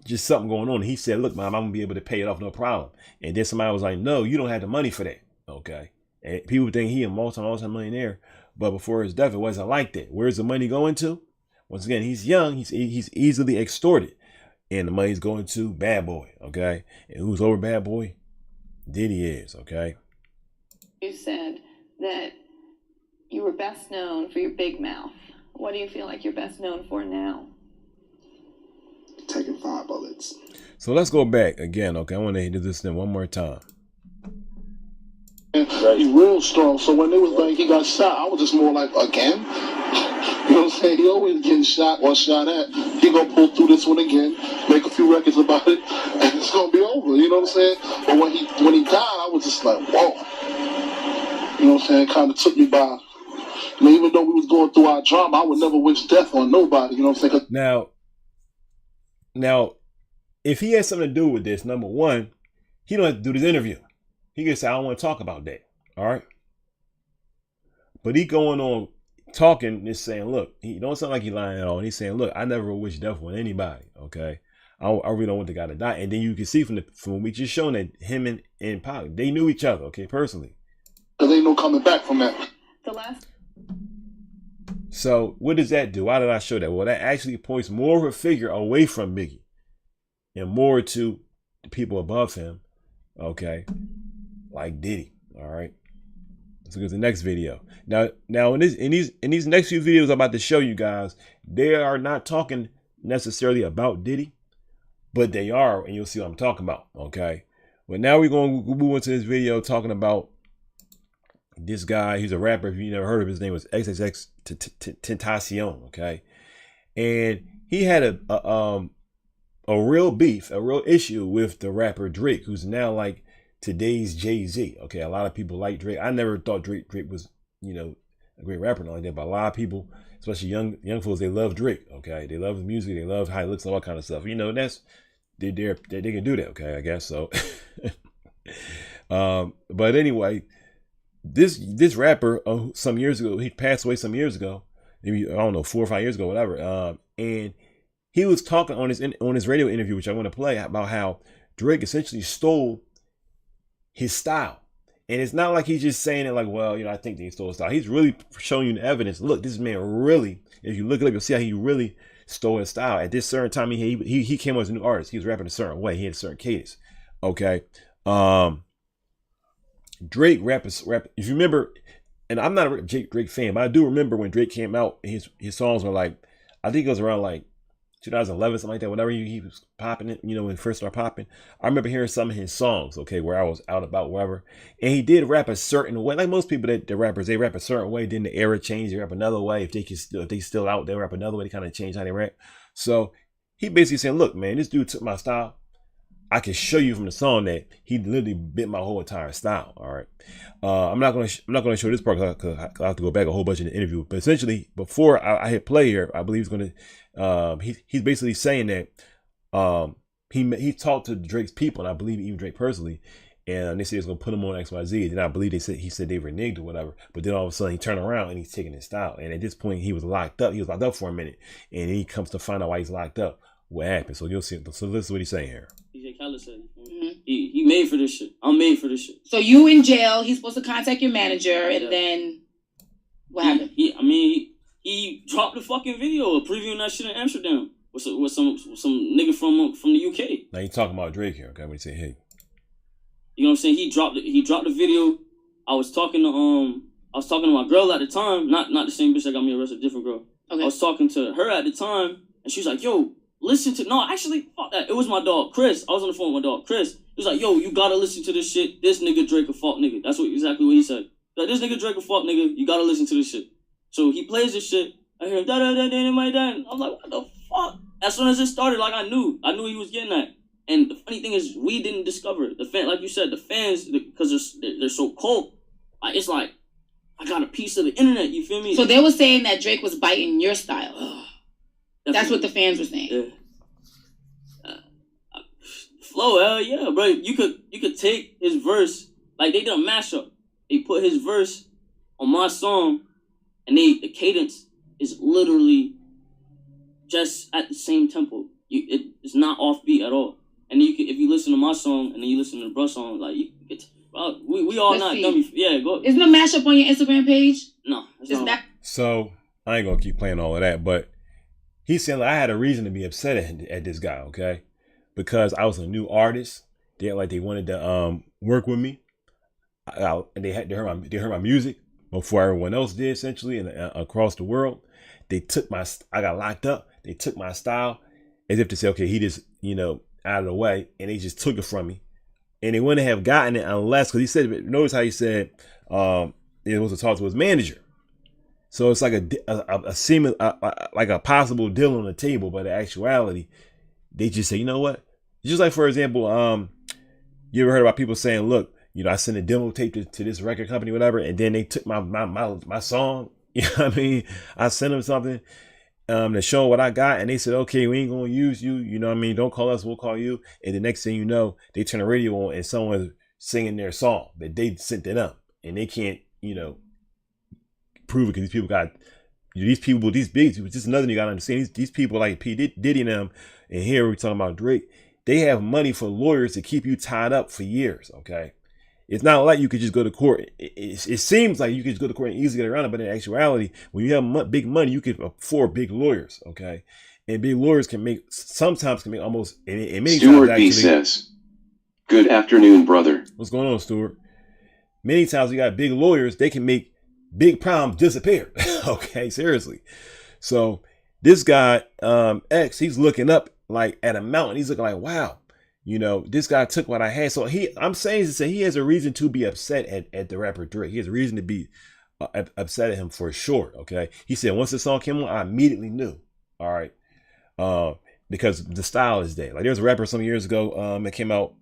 just something going on. And he said, look, Mom, I'm gonna be able to pay it off, no problem. And then somebody was like, no, you don't have the money for that. Okay. And people think he a multi-millionaire, but before his death, it wasn't like that. Where's the money going to? Once again, he's young. He's easily extorted, and the money's going to Bad Boy. Okay, and who's over Bad Boy? Diddy is. Okay. You said that you were best known for your big mouth. What do you feel like you're best known for now? Taking 5 bullets. So let's go back again. Okay, I want to do this thing one more time. He's real strong. So when they was like, he got shot, I was just more like, again? You know what I'm saying? He always getting shot or shot at. He gonna pull through this one again, make a few records about it, and it's gonna be over. You know what I'm saying? But when he died, I was just like, whoa. You know what I'm saying? It kind of took me by. I mean, even though we was going through our drama, I would never wish death on nobody. You know what I'm saying? Now, if he has something to do with this, number one, he don't have to do this interview. He can say, I don't want to talk about that. All right. But he going on talking, just saying, look, he don't sound like he lying at all. And he's saying, look, I never wish death on anybody. Okay. I really don't want the guy to die. And then you can see from what we just shown that him and Pac, they knew each other, okay, personally. Because ain't no coming back from that. So what does that do? Why did I show that? Well, that actually points more of a figure away from Biggie and more to the people above him, okay, like Diddy. All right. Let's look at the next video. Now in these next few videos I'm about to show you guys, they are not talking necessarily about Diddy, but they are, and you'll see what I'm talking about. Okay. But now we're going to move into this video talking about this guy. He's a rapper. If you never heard of his name, was XXX Tentacion. Okay. And he had a real beef, a real issue with the rapper Drake, who's now like today's Jay-Z. Okay. A lot of people like Drake. I never thought Drake was, a great rapper like that, but a lot of people, especially young folks, they love Drake. Okay. They love his music. They love how he looks and all that kind of stuff. That's, they can do that. Okay. I guess so. But anyway, this rapper some years ago, he passed away some years ago, maybe, I don't know, 4 or 5 years ago, whatever. And he was talking on his radio interview, which I want to play, about how Drake essentially stole his style. And it's not like he's just saying it like, well, I think that he stole his style. He's really showing you the evidence. Look, this man really, if you look it up, you'll see how he really stole his style. At this certain time, he came out as a new artist. He was rapping a certain way. He had a certain cadence. Okay. Drake rap, if you remember, and I'm not a Drake fan, but I do remember when Drake came out, his songs were like, I think it was around like 2011, something like that, whenever he was popping it, when he first started popping. I remember hearing some of his songs, okay, where I was out about wherever, and he did rap a certain way. Like most people, the rappers, they rap a certain way, then the era changed, they rap another way. If they still out, they rap another way, they kind of change how they rap. So he basically saying, look, man, this dude took my style. I can show you from the song that he literally bit my whole entire style. All right. I'm not going to show this part because I have to go back a whole bunch in the interview. But essentially, before I hit play here, I believe he's going to, he's basically saying that he talked to Drake's people, and I believe even Drake personally, and they said he's going to put him on XYZ. And then I believe he said they reneged or whatever. But then all of a sudden he turned around and he's taking his style. And at this point he was locked up. He was locked up for a minute, and he comes to find out why he's locked up. What happened? So you'll see. So this is what he's saying here. DJ Khaled said he made for this shit. I'm made for this shit. So you in jail? He's supposed to contact your manager, and then what happened? He dropped the fucking video previewing that shit in Amsterdam with some nigga from the UK. Now you talking about Drake here? Okay, when you say hey, you know what I'm saying? He dropped the video. I was talking to my girl at the time, not the same bitch that got me arrested, different girl. Okay. I was talking to her at the time, and she was like, "Yo, listen to..." No, actually, fuck that. It was my dog, Chris. I was on the phone with my dog, Chris. He was like, "Yo, you gotta listen to this shit. This nigga Drake a fuck nigga." That's exactly what he said. Like, this nigga Drake a fuck nigga. You gotta listen to this shit. So he plays this shit. I hear da da da da da da. I'm like, what the fuck? As soon as it started, like I knew he was getting that. And the funny thing is, we didn't discover it. The fan, like you said, the fans, because they're so cold. It's like, I got a piece of the internet. You feel me? So they were saying that Drake was biting your style. That's what the fans were saying. Yeah. Flow, hell yeah, bro. You could take his verse, like they did a mashup. They put his verse on my song, and the cadence is literally just at the same tempo. It's not offbeat at all. And then if you listen to my song and then you listen to the brush song, like we all not dummy. Yeah, go. Isn't the mashup on your Instagram page? No. So I ain't gonna keep playing all of that, but he's saying like, I had a reason to be upset at this guy, okay? Because I was a new artist. They wanted to work with me. They heard my music before everyone else did, essentially, and across the world. I got locked up. They took my style as if to say, okay, he just, out of the way, and they just took it from me. And they wouldn't have gotten it unless, because he said, notice how he said it was to talk to his manager. So it's like a seeming, like a possible deal on the table, but in actuality, they just say, you know what? Just like, for example, you ever heard about people saying, look, I sent a demo tape to this record company, whatever, and then they took my song You know what I mean? I sent them something to show what I got, and they said, okay, we ain't gonna use you. You know what I mean? Don't call us, we'll call you. And the next thing you know, they turn the radio on and someone's singing their song that they sent it up, and they can't, you know, prove it because these people got these big people. Just another thing you gotta understand. These people like P Diddy and them, and here we're talking about Drake. They have money for lawyers to keep you tied up for years. Okay, it's not like you could just go to court. It seems like you could just go to court and easily get around it, but in actuality, when you have big money, you can afford big lawyers. Okay, and big lawyers sometimes can make almost. And many Stuart times, B says, "Good afternoon, brother." What's going on, Stuart? Many times we got big lawyers. They can make big problems disappear. Okay, seriously. So this guy, X, he's looking up like at a mountain. He's looking like, wow, you know, this guy took what I had. So I'm saying to say he has a reason to be upset at the rapper Drake. He has a reason to be upset at him for sure. Okay. He said, once the song came on, I immediately knew. All right. Because the style is there. Like there was a rapper some years ago, that came out,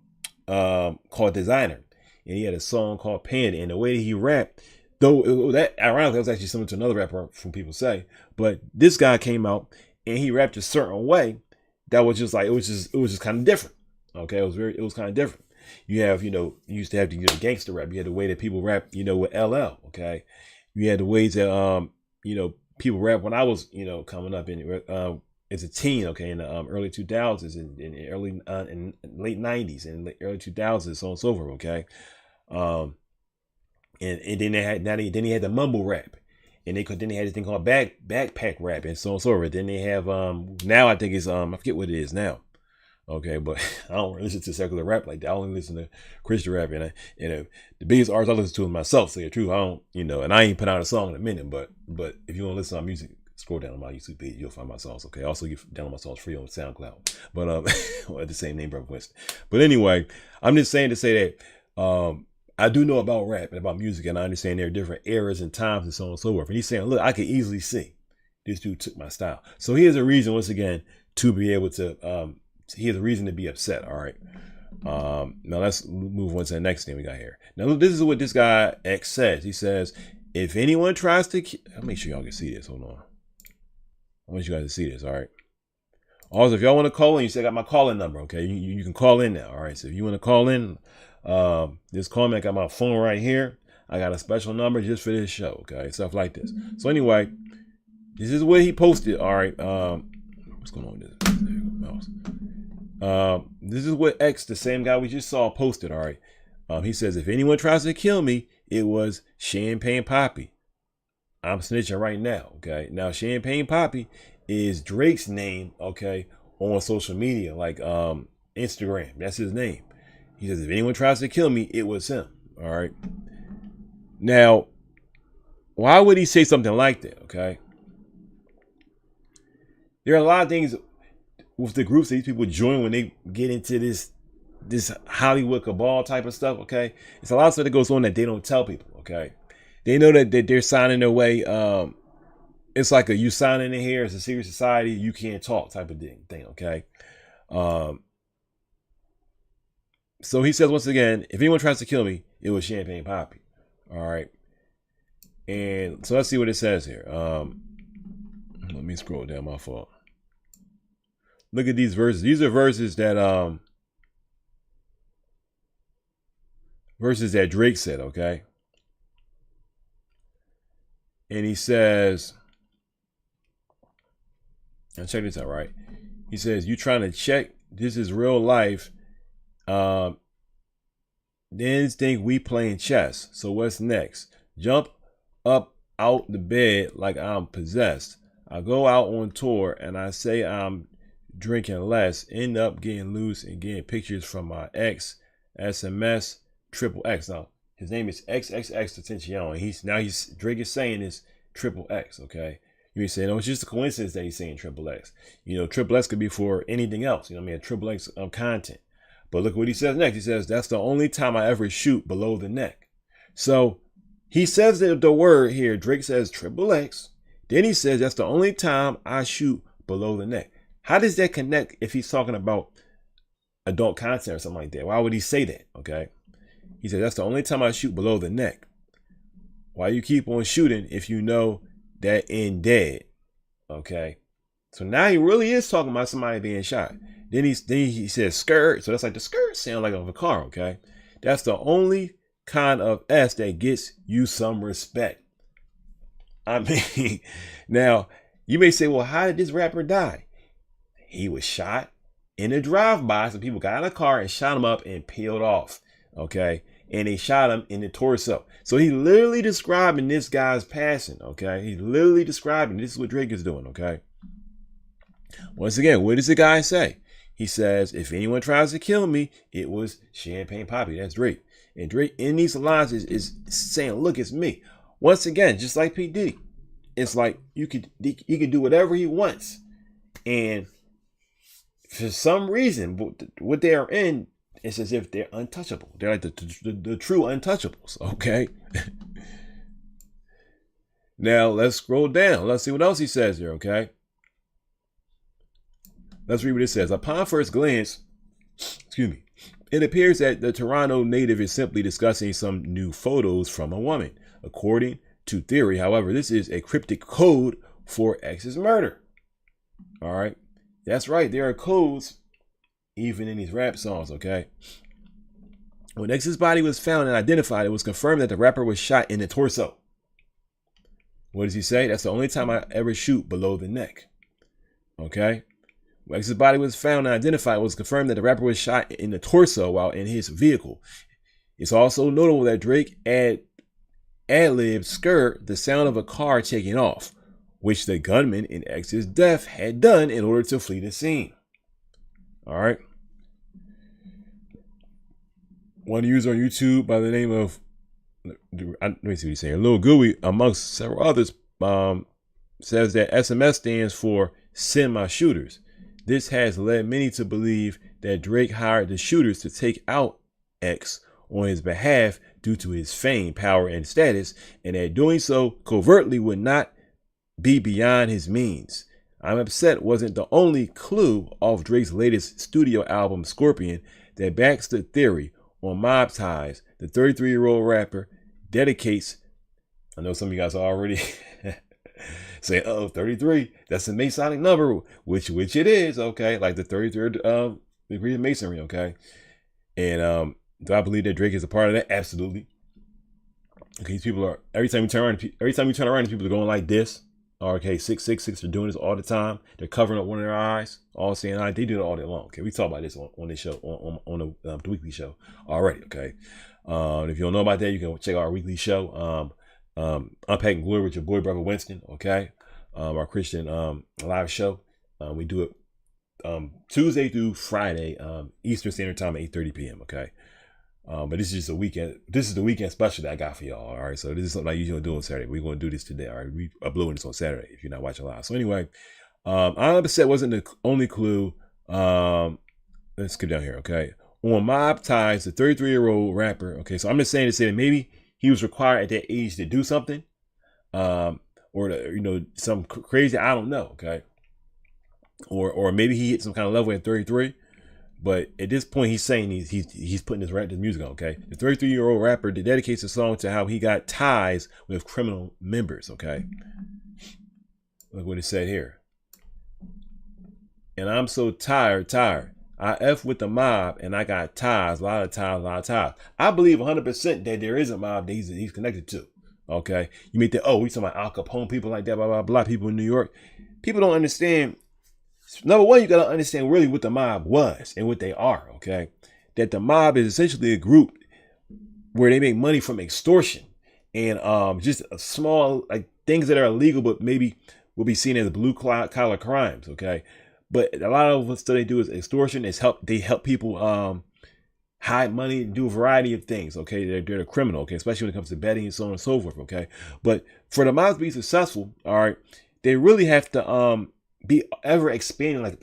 called Designer, and he had a song called Panda, and the way that he rapped, though that ironically was actually similar to another rapper from People Say, but this guy came out and he rapped a certain way that was just like it was just kind of different. Okay, it was kind of different. You have, you know, you used to have the, you know, gangster rap. You had the way that people rap, you know, with LL. Okay, you had the ways that you know, people rap when I was, you know, coming up in as a teen. Okay, in the early 2000s and in late 90s and the early 2000s, so on and so forth. Okay, and then then he had the mumble rap, and then they had this thing called backpack rap, and so on and so forth. Then they have now I think it's I forget what it is now. Okay, but I don't really listen to secular rap like that. I only listen to Christian rap, and you know, the biggest artists I listen to is myself. Say the truth, I don't, you know, and I ain't put out a song in a minute. But if you want to listen to my music, scroll down on my YouTube page, you'll find my songs. Okay, also you download my songs free on SoundCloud. But at the same name, Brother Winston. But anyway, I'm just saying to say that I do know about rap and about music, and I understand there are different eras and times and so on and so forth. And he's saying, look, I can easily see this dude took my style. So he has a reason once again to be able to. He has a reason to be upset. All right. Now let's move on to the next thing we got here. Now this is what this guy X says. He says, if anyone tries to, I'll make sure y'all can see this. Hold on. I want you guys to see this. All right. Also, if y'all want to call in, you say I got my calling number. Okay. You can call in now. All right. So if you want to call in, just call me. I got my phone right here. I got a special number just for this show. Okay. Stuff like this. So anyway, this is what he posted. All right. What's going on with this? There you go, mouse. This is what X, the same guy we just saw, posted. All right. He says, if anyone tries to kill me, it was Champagne Poppy. I'm snitching right now. Okay. Now, Champagne Poppy is Drake's name. Okay. On social media, like Instagram. That's his name. He says, if anyone tries to kill me, it was him. All right. Now, why would he say something like that? Okay. There are a lot of things with the groups that these people join when they get into this Hollywood cabal type of stuff. Okay, it's a lot of stuff that goes on that they don't tell people. Okay, they know that they're signing their way. It's like you signing in here as a secret society, you can't talk type of thing. Okay, so he says once again, if anyone tries to kill me, it was Champagne Poppy. All right, and so let's see what it says here. Let me scroll down, my fault. Look at these verses. These are verses that Drake said, okay? And he says, now check this out, right? He says, you trying to check, this is real life. Then think we playing chess. So what's next? Jump up out the bed like I'm possessed. I go out on tour and I say I'm drinking less, end up getting loose and getting pictures from my ex, SMS, XXX. Now, his name is XXX Tentacion. Drake is saying it's XXX, okay? You may say, no, it's just a coincidence that he's saying XXX. You know, XXX could be for anything else. You know what I mean? XXX content. But look what he says next. He says, that's the only time I ever shoot below the neck. So he says that the word here, Drake says XXX. Then he says, that's the only time I shoot below the neck. How does that connect if he's talking about adult content or something like that? Why would he say that? Okay. He said, that's the only time I shoot below the neck. Why you keep on shooting if you know that end dead. Okay. So now he really is talking about somebody being shot. Then he says skirt. So that's like the skirt sound like of a car. Okay. That's the only kind of S that gets you some respect. I mean, now you may say, well, how did this rapper die? He was shot in a drive-by. Some people got in a car and shot him up and peeled off. Okay. And they shot him in the torso. So he literally describing this guy's passing. Okay. He's literally describing this is what Drake is doing. Okay. Once again, what does the guy say? He says, if anyone tries to kill me, it was Champagne Poppy. That's Drake. And Drake in these lines is saying, look, it's me. Once again, just like P Diddy, it's like he could do whatever he wants. And for some reason, what they are in, it's as if they're untouchable. They're like the true untouchables. Okay. Now let's scroll down. Let's see what else he says here. Okay. Let's read what it says. Upon first glance, it appears that the Toronto native is simply discussing some new photos from a woman. According to theory, however, this is a cryptic code for X's murder. All right. That's right. There are codes even in these rap songs. Okay. When X's body was found and identified, it was confirmed that the rapper was shot in the torso. What does he say? That's the only time I ever shoot below the neck. Okay. When X's body was found and identified, it was confirmed that the rapper was shot in the torso while in his vehicle. It's also notable that Drake ad-libbed skirt the sound of a car taking off, which the gunman in X's death had done in order to flee the scene. All right. One user on YouTube by the name of, let me see what he's saying, Lil Gooey, amongst several others, says that SMS stands for send my shooters. This has led many to believe that Drake hired the shooters to take out X on his behalf due to his fame, power, and status, and that doing so covertly would not be beyond his means. I'm Upset wasn't the only clue off Drake's latest studio album, Scorpion, that backs the theory on mob ties. The 33-year-old rapper dedicates, I know some of you guys are already saying, oh, 33, that's a Masonic number, which it is, okay, like the 33rd degree of Masonry, okay. And do I believe that Drake is a part of that? Absolutely. Okay, these people are, every time you turn around, these people are going like this. Okay, 666 are doing this all the time. They're covering up one of their eyes, all saying, they do it all day long. Okay, we talk about this on this show, on the weekly show already. Okay, if you don't know about that, you can check out our weekly show, Unpacking Glory with your boy brother Winston. Okay, our Christian live show. We do it Tuesday through Friday, Eastern Standard Time at 8:30 p.m. Okay. But this is just a weekend. This is the weekend special that I got for y'all. All right. So this is something I usually do on Saturday. We're going to do this today. All right. We uploading this on Saturday if you're not watching live. So anyway, I'm Upset wasn't the only clue. Let's get down here. Okay. On mob ties, the 33-year-old rapper. Okay. So I'm just saying to say that maybe he was required at that age to do something, or to, some crazy. I don't know. Okay. Or maybe he hit some kind of level at 33. But at this point, he's saying he's putting his music on, okay? The 33-year-old rapper dedicates the song to how he got ties with criminal members, okay? Look what it said here. And I'm so tired. I F with the mob and I got ties, a lot of ties. I believe 100% that there is a mob that he's connected to, okay? You may think, oh, we talking about Al Capone, people like that, blah, blah, blah, people in New York. People don't understand. Number one, you got to understand really what the mob was and what they are, okay? That the mob is essentially a group where they make money from extortion and just a small, like, things that are illegal, but maybe will be seen as blue collar crimes, okay? But a lot of what they do is extortion. They help people hide money and do a variety of things, okay? They're a criminal, okay? Especially when it comes to betting and so on and so forth, okay? But for the mob to be successful, all right, they really have to be ever expanding like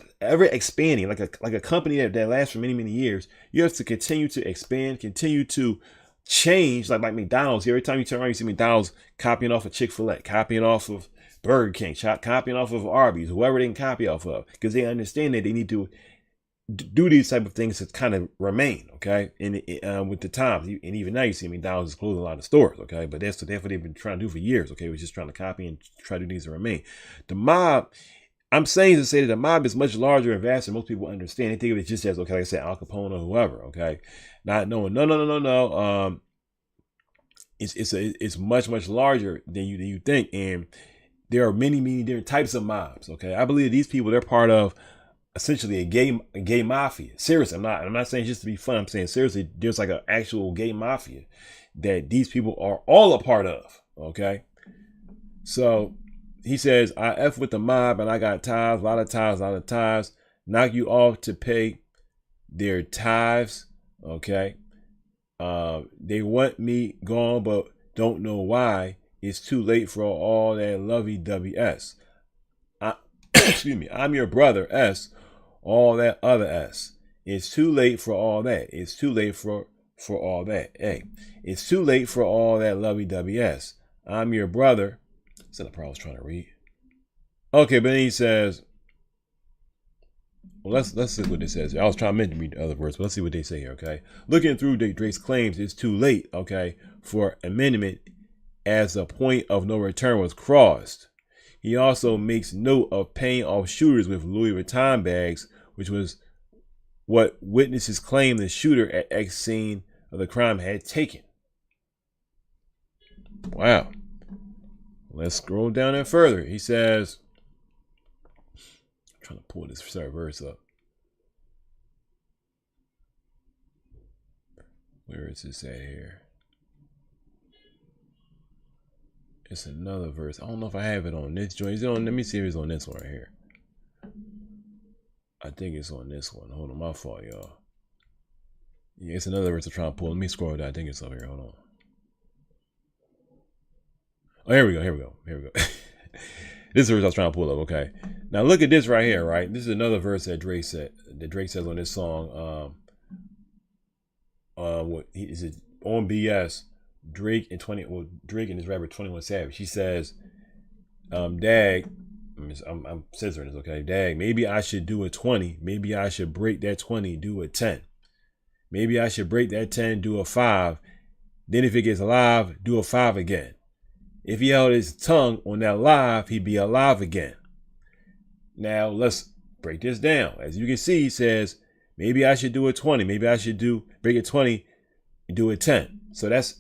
a company that lasts for many years. You have to continue to expand, continue to change, like McDonald's. Every time you turn around, you see McDonald's copying off of Chick-fil-A, copying off of Burger King, copying off of Arby's, whoever they can copy off of, because they understand that they need to do these type of things to kind of remain, okay? And with the times, and even now you see McDonald's is closing a lot of stores, okay? But that's what they've been trying to do for years, okay? We're just trying to copy and try to do things to remain. The mob, I'm saying to say that the mob is much larger and vaster than most people understand. They think of it just as, okay, like I said, Al Capone or whoever, okay? Not knowing, no. It's much larger than you think, and there are many different types of mobs, okay? I believe these people, they're part of essentially a gay mafia. Seriously, I'm not saying just to be fun. I'm saying seriously, there's like an actual gay mafia that these people are all a part of. Okay. So he says, I F with the mob and I got ties, a lot of ties, knock you off to pay their tithes. Okay. They want me gone, but don't know why. It's too late for all that lovey-dovey-s. Excuse me. I'm your brother, S. All that other S. It's too late for all that. It's too late for all that. Hey, it's too late for all that lovey-dovey-s. I'm your brother. That's not the part I was trying to read. Okay, but then he says, well, let's see what this says. I was trying to read the other words, but let's see what they say here, okay? Looking through Drake's claims, it's too late, okay, for amendment as the point of no return was crossed. He also makes note of paying off shooters with Louis Vuitton bags, which was what witnesses claim the shooter at X scene of the crime had taken. Wow. Let's scroll down there further. He says, I'm trying to pull this verse up. Where is this at here? It's another verse. I don't know if I have it on this joint. Is it on? Let me see if it's on this one right here. I think it's on this one. Hold on, my fault, y'all. Yeah, it's another verse I'm trying to pull. Let me scroll down. I think it's over here. Hold on. Oh, here we go. This is the verse I was trying to pull up. Okay. Now look at this right here, right? This is another verse that Drake says on this song. What is it on BS? Drake and his rapper 21 Savage. He says, Dag, I'm censoring this, okay? Dag, maybe I should do a 20. Maybe I should break that 20, do a 10. Maybe I should break that 10, do a 5. Then if it gets live, do a 5 again. If he held his tongue on that live, he'd be alive again. Now let's break this down. As you can see, he says, maybe I should do a 20. Maybe I should break a 20 and do a 10. So that's